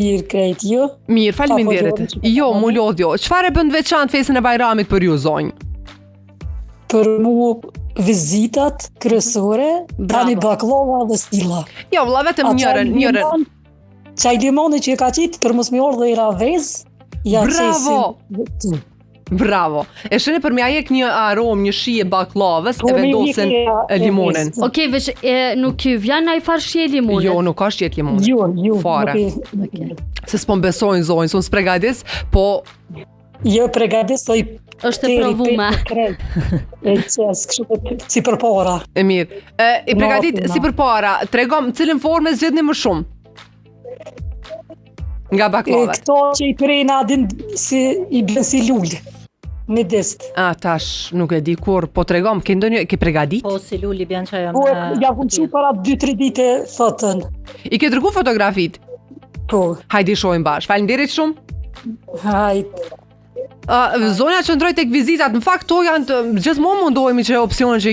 Mirë krejt ju. Mirë, faleminderit. Jo, mu lodhjo. Çfarë e bën veçantë festën e Bajramit për ju zonjë? Për mu vizitat kryesore, tani baklava dhe stilla. Jo, valla vetëm njërën. Çaj limoni që e ka qitë për mos më ordhë i ravez. Ja Bravo! Bravo. E shëni për me ajek një aromë, një shije baklavës e vendosin limonin. Okej, veç nuk ju vjen ai farë shije limoni? Jo, nuk ka shije limonin. Jo. Fare. Se s'po besojnë zonjë, s'unë s'pregadis, po... Jo, pregadisoj është e provume. E qes, kështu si për para. E mirë. I pregadit si për para, tregom cilën formë zgjedhni më shumë? Nga baklavat. Këto që i prejna din i bën si lullë. Në dist. Tash nuk e di kur, po tregom, ke pregadit? Po si luli bjen që jam... Po, ja vëm që para 2-3 dite fotën. I ke dërgu fotografit? Po. Hajde shojmë bash. Faleminderit shumë. Hajde. Zonja që ndroj tek vizitat, në fakt to janë gjithmonë mundohemi që opsionet që